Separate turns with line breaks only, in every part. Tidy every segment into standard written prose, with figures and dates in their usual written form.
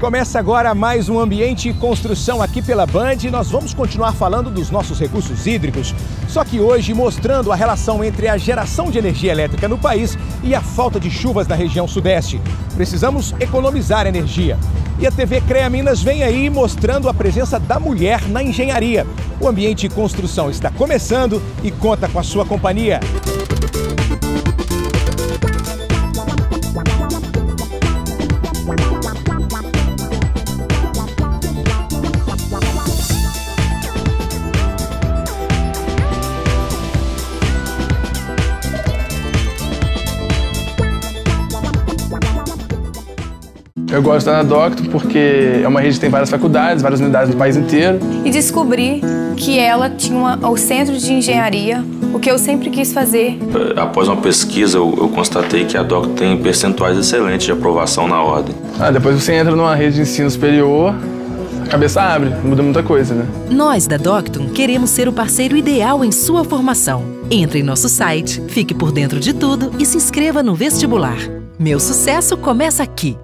Começa agora mais um Ambiente e Construção aqui pela Band e nós vamos continuar falando dos nossos recursos hídricos, só que hoje mostrando a relação entre a geração de energia elétrica no país e a falta de chuvas na região sudeste. Precisamos economizar energia. E a TV CREA Minas vem aí mostrando a presença da mulher na engenharia. O Ambiente e Construção está começando e conta com a sua companhia.
Eu gosto de estar na Docton porque é uma rede que tem várias faculdades, várias unidades no país inteiro.
E descobri que ela tinha o centro de engenharia, o que eu sempre quis fazer.
Após uma pesquisa, eu constatei que a Docton tem percentuais excelentes de aprovação na ordem.
Depois você entra numa rede de ensino superior, a cabeça abre, muda muita coisa, né?
Nós da Docton queremos ser o parceiro ideal em sua formação. Entre em nosso site, fique por dentro de tudo e se inscreva no vestibular. Meu sucesso começa aqui.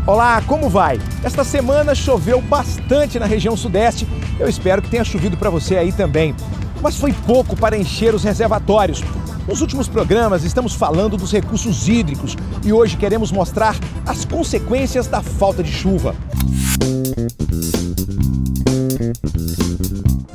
Olá, como vai? Esta semana choveu bastante na região sudeste. Eu espero que tenha chovido para você aí também. Mas foi pouco para encher os reservatórios. Nos últimos programas estamos falando dos recursos hídricos e hoje queremos mostrar as consequências da falta de chuva.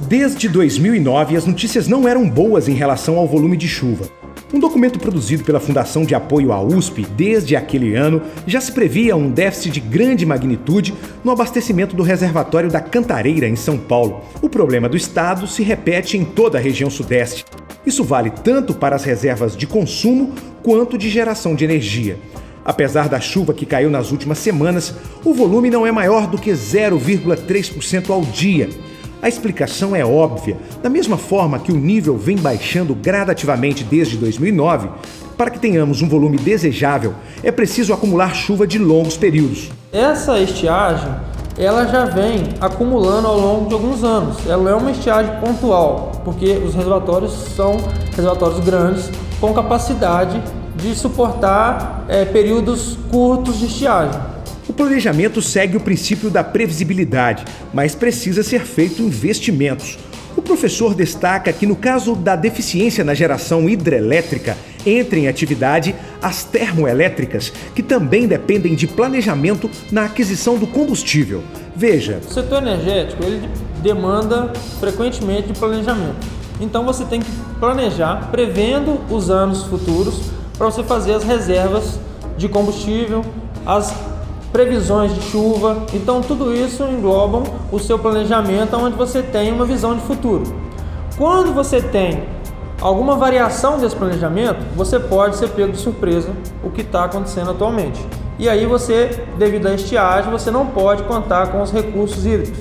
Desde 2009, as notícias não eram boas em relação ao volume de chuva. Um documento produzido pela Fundação de Apoio à USP desde aquele ano já se previa um déficit de grande magnitude no abastecimento do reservatório da Cantareira, em São Paulo. O problema do estado se repete em toda a região sudeste. Isso vale tanto para as reservas de consumo quanto de geração de energia. Apesar da chuva que caiu nas últimas semanas, o volume não é maior do que 0,3% ao dia. A explicação é óbvia. Da mesma forma que o nível vem baixando gradativamente desde 2009, para que tenhamos um volume desejável, é preciso acumular chuva de longos períodos.
Essa estiagem, ela já vem acumulando ao longo de alguns anos. Ela é uma estiagem pontual, porque os reservatórios são reservatórios grandes, com capacidade de suportar períodos curtos de estiagem.
O planejamento segue o princípio da previsibilidade, mas precisa ser feito investimentos. O professor destaca que, no caso da deficiência na geração hidrelétrica, entram em atividade as termoelétricas, que também dependem de planejamento na aquisição do combustível. Veja.
O setor energético ele demanda frequentemente de planejamento. Então você tem que planejar prevendo os anos futuros para você fazer as reservas de combustível, as previsões de chuva. Então tudo isso englobam o seu planejamento, onde você tem uma visão de futuro. Quando você tem alguma variação desse planejamento, você pode ser pego de surpresa o que está acontecendo atualmente. E aí você, devido à estiagem, você não pode contar com os recursos hídricos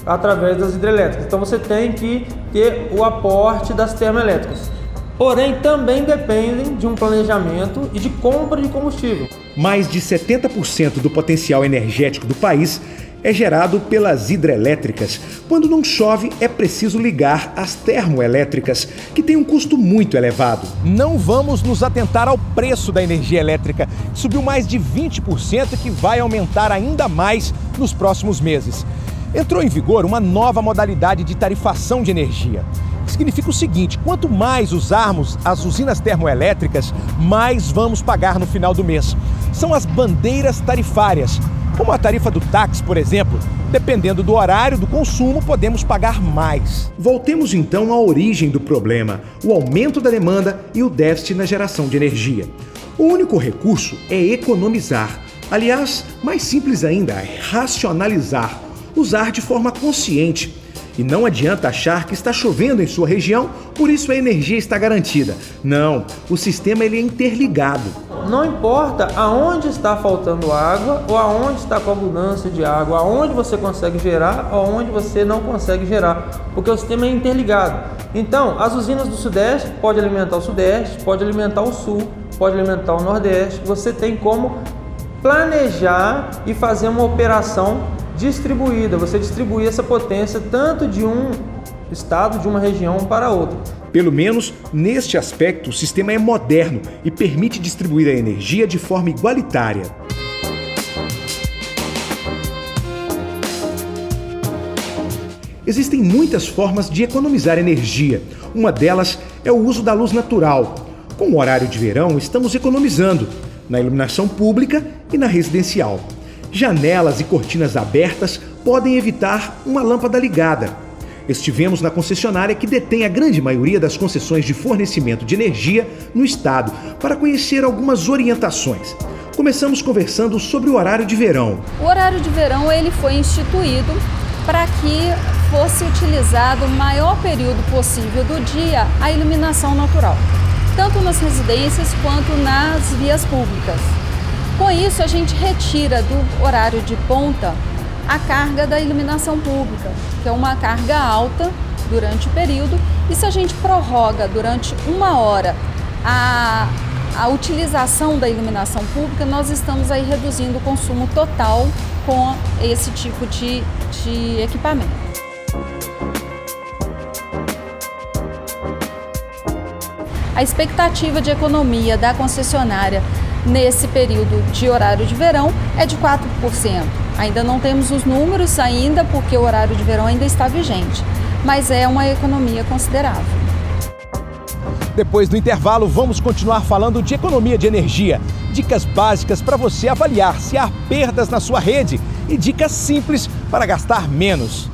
através das hidrelétricas. Então você tem que ter o aporte das termoelétricas. Porém, também dependem de um planejamento e de compra de combustível.
Mais de 70% do potencial energético do país é gerado pelas hidrelétricas. Quando não chove, é preciso ligar as termoelétricas, que têm um custo muito elevado. Não vamos nos atentar ao preço da energia elétrica, que subiu mais de 20% e que vai aumentar ainda mais nos próximos meses. Entrou em vigor uma nova modalidade de tarifação de energia. Significa o seguinte: quanto mais usarmos as usinas termoelétricas, mais vamos pagar no final do mês. São as bandeiras tarifárias, como a tarifa do táxi, por exemplo. Dependendo do horário do consumo, podemos pagar mais. Voltemos então à origem do problema: o aumento da demanda e o déficit na geração de energia. O único recurso é economizar. Aliás, mais simples ainda, é racionalizar, usar de forma consciente. E não adianta achar que está chovendo em sua região, por isso a energia está garantida. Não, o sistema ele é interligado.
Não importa aonde está faltando água ou aonde está com abundância de água, aonde você consegue gerar ou aonde você não consegue gerar, porque o sistema é interligado. Então, as usinas do Sudeste podem alimentar o Sudeste, pode alimentar o Sul, pode alimentar o Nordeste, você tem como planejar e fazer uma operação distribuída. Você distribuir essa potência tanto de um estado, de uma região para outra.
Pelo menos neste aspecto, o sistema é moderno e permite distribuir a energia de forma igualitária. Existem muitas formas de economizar energia. Uma delas é o uso da luz natural. Com o horário de verão, estamos economizando na iluminação pública e na residencial. Janelas e cortinas abertas podem evitar uma lâmpada ligada. Estivemos na concessionária que detém a grande maioria das concessões de fornecimento de energia no estado para conhecer algumas orientações. Começamos conversando sobre o horário de verão.
O horário de verão ele foi instituído para que fosse utilizado o maior período possível do dia a iluminação natural, tanto nas residências quanto nas vias públicas. Com isso, a gente retira do horário de ponta a carga da iluminação pública, que é uma carga alta durante o período, e se a gente prorroga durante 1 hora a utilização da iluminação pública, nós estamos aí reduzindo o consumo total com esse tipo de equipamento. A expectativa de economia da concessionária nesse período de horário de verão é de 4%. Ainda não temos os números ainda, porque o horário de verão ainda está vigente, mas é uma economia considerável.
Depois do intervalo, vamos continuar falando de economia de energia. Dicas básicas para você avaliar se há perdas na sua rede e dicas simples para gastar menos.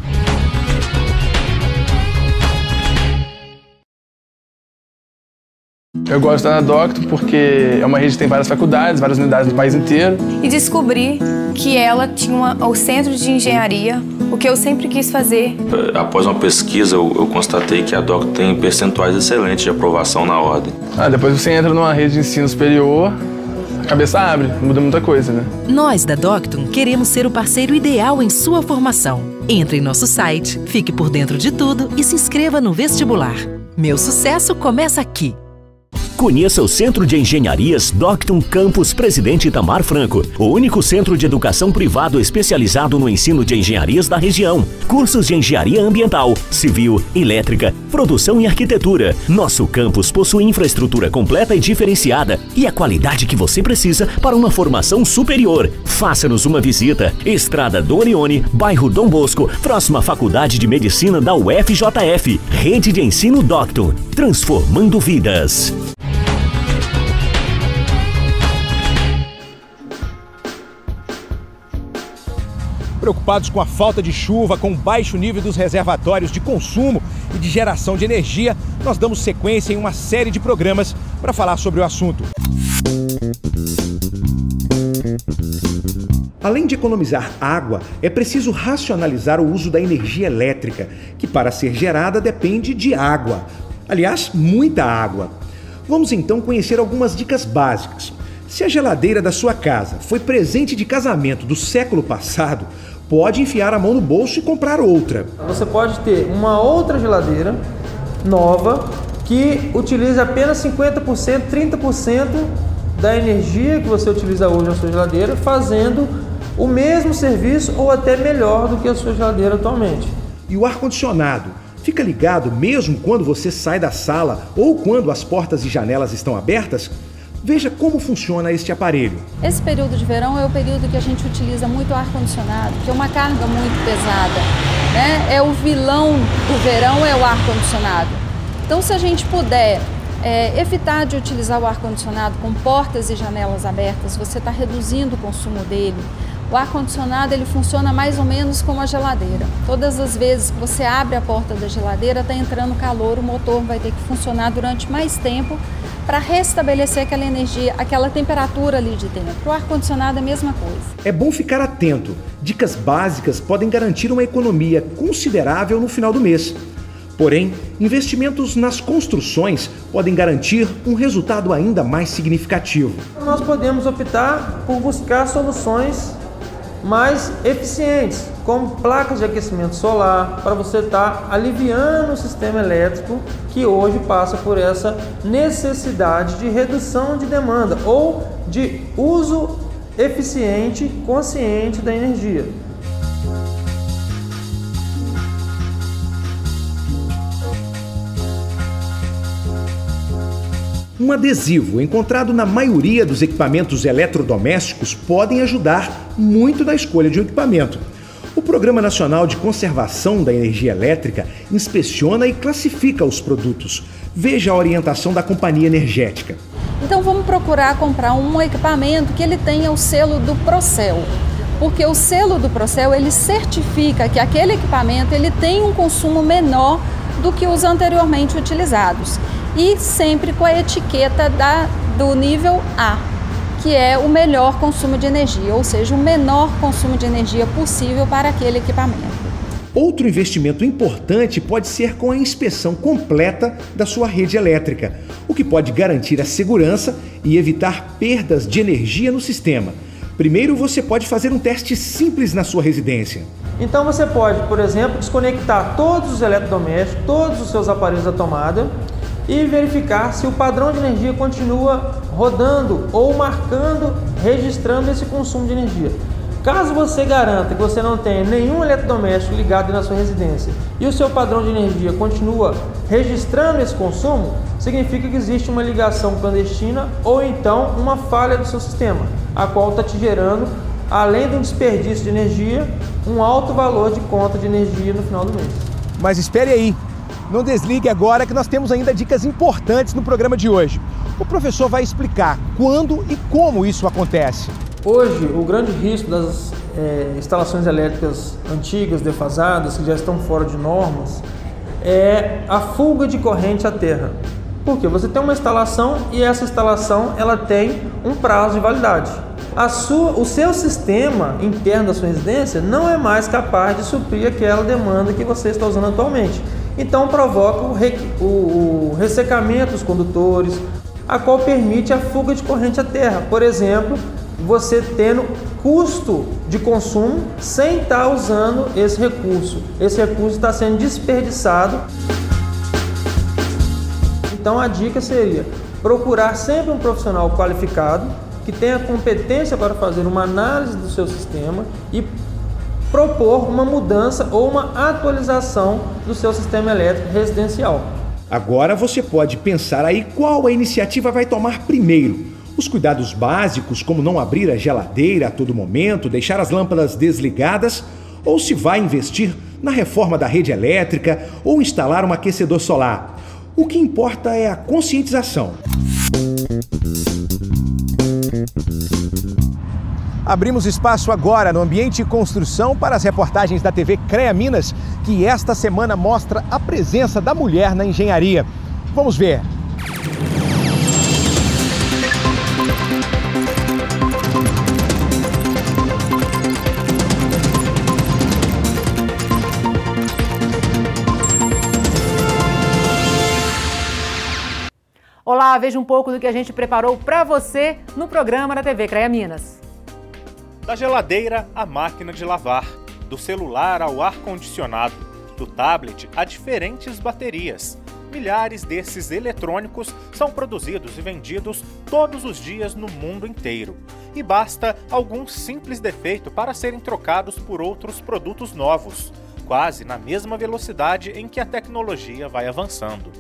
Eu gosto da Docto porque é uma rede que tem várias faculdades, várias unidades no país inteiro.
E descobri que ela tinha o centro de engenharia, o que eu sempre quis fazer.
Após uma pesquisa, eu constatei que a Docto tem percentuais excelentes de aprovação na ordem.
Depois você entra numa rede de ensino superior, a cabeça abre, muda muita coisa, né?
Nós da Docton queremos ser o parceiro ideal em sua formação. Entre em nosso site, fique por dentro de tudo e se inscreva no vestibular. Meu sucesso começa aqui.
Conheça o Centro de Engenharias Docton Campus Presidente Itamar Franco, o único centro de educação privado especializado no ensino de engenharias da região. Cursos de engenharia ambiental, civil, elétrica, produção e arquitetura. Nosso campus possui infraestrutura completa e diferenciada e a qualidade que você precisa para uma formação superior. Faça-nos uma visita. Estrada do Orione, bairro Dom Bosco, próxima à Faculdade de Medicina da UFJF. Rede de Ensino Docton, transformando vidas.
Preocupados com a falta de chuva, com o baixo nível dos reservatórios de consumo e de geração de energia, nós damos sequência em uma série de programas para falar sobre o assunto. Além de economizar água, é preciso racionalizar o uso da energia elétrica, que para ser gerada depende de água. Aliás, muita água. Vamos então conhecer algumas dicas básicas. Se a geladeira da sua casa foi presente de casamento do século passado, pode enfiar a mão no bolso e comprar outra.
Você pode ter uma outra geladeira nova que utiliza apenas 50%, 30% da energia que você utiliza hoje na sua geladeira, fazendo o mesmo serviço ou até melhor do que a sua geladeira atualmente.
E o ar-condicionado fica ligado mesmo quando você sai da sala ou quando as portas e janelas estão abertas? Veja como funciona este aparelho.
Esse período de verão é o período que a gente utiliza muito ar-condicionado, que é uma carga muito pesada, né? É o vilão do verão, é o ar-condicionado. Então, se a gente puder evitar de utilizar o ar-condicionado com portas e janelas abertas, você está reduzindo o consumo dele. O ar-condicionado ele funciona mais ou menos como a geladeira. Todas as vezes que você abre a porta da geladeira, está entrando calor, o motor vai ter que funcionar durante mais tempo para restabelecer aquela energia, aquela temperatura ali de dentro. O ar-condicionado é a mesma coisa.
É bom ficar atento. Dicas básicas podem garantir uma economia considerável no final do mês. Porém, investimentos nas construções podem garantir um resultado ainda mais significativo.
Nós podemos optar por buscar soluções mais eficientes, como placas de aquecimento solar, para você estar aliviando o sistema elétrico que hoje passa por essa necessidade de redução de demanda ou de uso eficiente, consciente da energia.
Um adesivo encontrado na maioria dos equipamentos eletrodomésticos podem ajudar muito na escolha de um equipamento. O Programa Nacional de Conservação da Energia Elétrica inspeciona e classifica os produtos. Veja a orientação da companhia energética.
Então vamos procurar comprar um equipamento que ele tenha o selo do Procel, porque o selo do Procel ele certifica que aquele equipamento ele tem um consumo menor do que os anteriormente utilizados. E sempre com a etiqueta do nível A, que é o melhor consumo de energia, ou seja, o menor consumo de energia possível para aquele equipamento.
Outro investimento importante pode ser com a inspeção completa da sua rede elétrica, o que pode garantir a segurança e evitar perdas de energia no sistema. Primeiro, você pode fazer um teste simples na sua residência.
Então você pode, por exemplo, desconectar todos os eletrodomésticos, todos os seus aparelhos da tomada, e verificar se o padrão de energia continua rodando ou marcando, registrando esse consumo de energia. Caso você garanta que você não tenha nenhum eletrodoméstico ligado na sua residência e o seu padrão de energia continua registrando esse consumo, significa que existe uma ligação clandestina ou então uma falha do seu sistema, a qual está te gerando, além de um desperdício de energia, um alto valor de conta de energia no final do mês.
Mas espere aí! Não desligue agora que nós temos ainda dicas importantes no programa de hoje. O professor vai explicar quando e como isso acontece.
Hoje, o grande risco das instalações elétricas antigas, defasadas, que já estão fora de normas, é a fuga de corrente à terra. Por quê? Você tem uma instalação e essa instalação ela tem um prazo de validade. O seu sistema interno da sua residência não é mais capaz de suprir aquela demanda que você está usando atualmente. Então provoca o ressecamento dos condutores, a qual permite a fuga de corrente à terra. Por exemplo, você tendo custo de consumo sem estar usando esse recurso. Esse recurso está sendo desperdiçado. Então a dica seria procurar sempre um profissional qualificado que tenha competência para fazer uma análise do seu sistema e propor uma mudança ou uma atualização do seu sistema elétrico residencial.
Agora você pode pensar aí qual a iniciativa vai tomar primeiro. Os cuidados básicos, como não abrir a geladeira a todo momento, deixar as lâmpadas desligadas, ou se vai investir na reforma da rede elétrica ou instalar um aquecedor solar. O que importa é a conscientização. Abrimos espaço agora no Ambiente e Construção para as reportagens da TV CREA Minas, que esta semana mostra a presença da mulher na engenharia. Vamos ver.
Olá, veja um pouco do que a gente preparou para você no programa da TV CREA Minas.
Da geladeira à máquina de lavar, do celular ao ar-condicionado, do tablet a diferentes baterias. Milhares desses eletrônicos são produzidos e vendidos todos os dias no mundo inteiro. E basta algum simples defeito para serem trocados por outros produtos novos, quase na mesma velocidade em que a tecnologia vai avançando.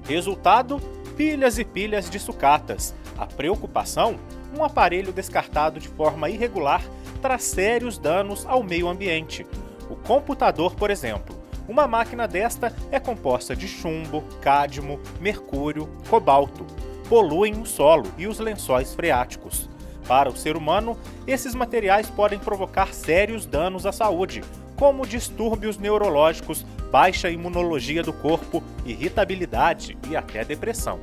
Resultado? Pilhas e pilhas de sucatas. A preocupação? Um aparelho descartado de forma irregular traz sérios danos ao meio ambiente. O computador, por exemplo. Uma máquina desta é composta de chumbo, cádmio, mercúrio, cobalto. Poluem o solo e os lençóis freáticos. Para o ser humano, esses materiais podem provocar sérios danos à saúde, como distúrbios neurológicos, baixa imunologia do corpo, irritabilidade e até depressão.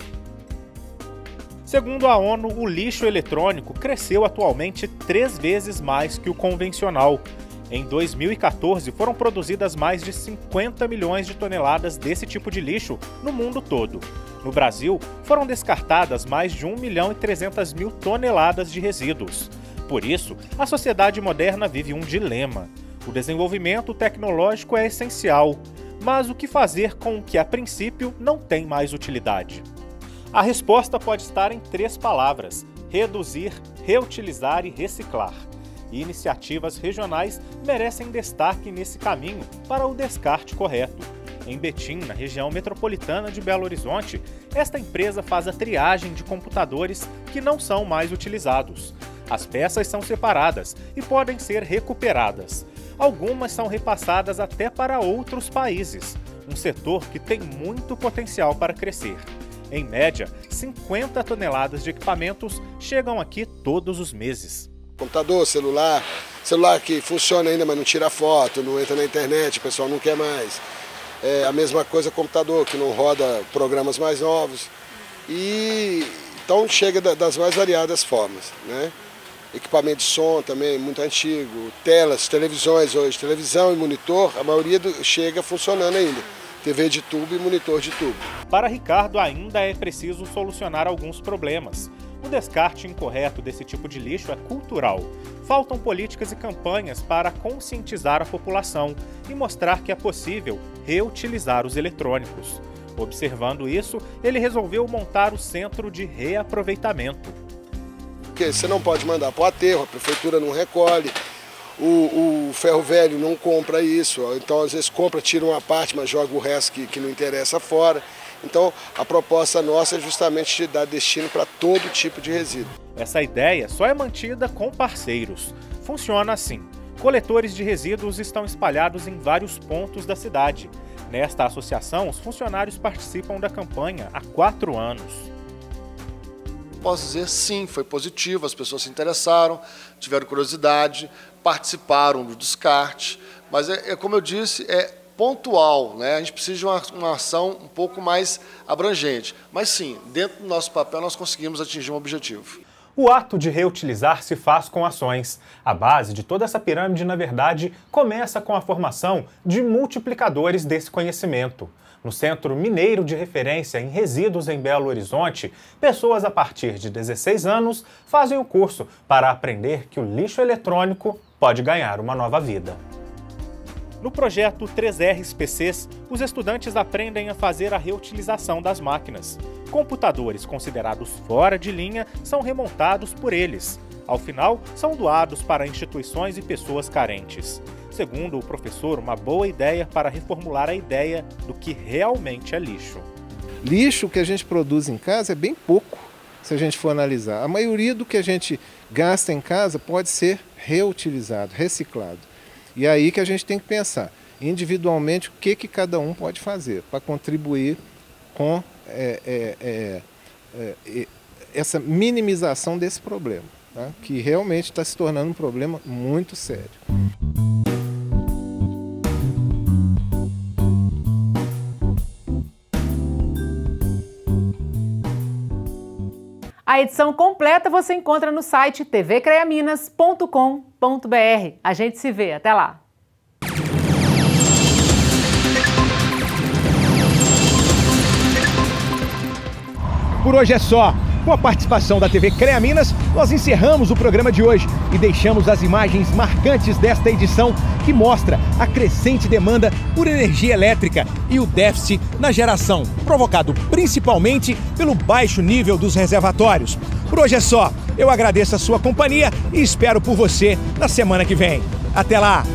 Segundo a ONU, o lixo eletrônico cresceu atualmente 3 vezes mais que o convencional. Em 2014, foram produzidas mais de 50 milhões de toneladas desse tipo de lixo no mundo todo. No Brasil, foram descartadas mais de 1.300.000 toneladas de resíduos. Por isso, a sociedade moderna vive um dilema. O desenvolvimento tecnológico é essencial, mas o que fazer com o que, a princípio, não tem mais utilidade? A resposta pode estar em 3 palavras: reduzir, reutilizar e reciclar. E iniciativas regionais merecem destaque nesse caminho para o descarte correto. Em Betim, na região metropolitana de Belo Horizonte, esta empresa faz a triagem de computadores que não são mais utilizados. As peças são separadas e podem ser recuperadas. Algumas são repassadas até para outros países, um setor que tem muito potencial para crescer. Em média, 50 toneladas de equipamentos chegam aqui todos os meses.
Computador, celular que funciona ainda, mas não tira foto, não entra na internet, o pessoal não quer mais. A mesma coisa computador, que não roda programas mais novos. E então chega das mais variadas formas, né? Equipamento de som também, muito antigo, telas, televisões hoje, televisão e monitor, a maioria chega funcionando ainda. TV de tubo e monitor de tubo.
Para Ricardo, ainda é preciso solucionar alguns problemas. O descarte incorreto desse tipo de lixo é cultural. Faltam políticas e campanhas para conscientizar a população e mostrar que é possível reutilizar os eletrônicos. Observando isso, ele resolveu montar o Centro de Reaproveitamento.
Porque você não pode mandar para o aterro, a prefeitura não recolhe, o ferro velho não compra isso, então às vezes compra, tira uma parte, mas joga o resto que não interessa fora. Então, a proposta nossa é justamente de dar destino para todo tipo de resíduo.
Essa ideia só é mantida com parceiros. Funciona assim: coletores de resíduos estão espalhados em vários pontos da cidade. Nesta associação, os funcionários participam da campanha há 4 anos.
Posso dizer sim, foi positivo, as pessoas se interessaram, tiveram curiosidade, participaram do descarte, mas como eu disse, é pontual, né? A gente precisa de uma ação um pouco mais abrangente. Mas sim, dentro do nosso papel nós conseguimos atingir um objetivo.
O ato de reutilizar se faz com ações. A base de toda essa pirâmide, na verdade, começa com a formação de multiplicadores desse conhecimento. No Centro Mineiro de Referência em Resíduos em Belo Horizonte, pessoas a partir de 16 anos fazem o curso para aprender que o lixo eletrônico pode ganhar uma nova vida. No projeto 3Rs PCs, os estudantes aprendem a fazer a reutilização das máquinas. Computadores considerados fora de linha são remontados por eles. Ao final, são doados para instituições e pessoas carentes. Segundo o professor, uma boa ideia para reformular a ideia do que realmente é lixo.
Lixo que a gente produz em casa é bem pouco, se a gente for analisar. A maioria do que a gente gasta em casa pode ser reutilizado, reciclado. E é aí que a gente tem que pensar individualmente o que cada um pode fazer para contribuir com essa minimização desse problema, tá? Que realmente está se tornando um problema muito sério.
A edição completa você encontra no site tvcreaminas.com.br. A gente se vê, até lá!
Por hoje é só. Com a participação da TV CREA Minas, nós encerramos o programa de hoje e deixamos as imagens marcantes desta edição que mostra a crescente demanda por energia elétrica e o déficit na geração, provocado principalmente pelo baixo nível dos reservatórios. Por hoje é só. Eu agradeço a sua companhia e espero por você na semana que vem. Até lá!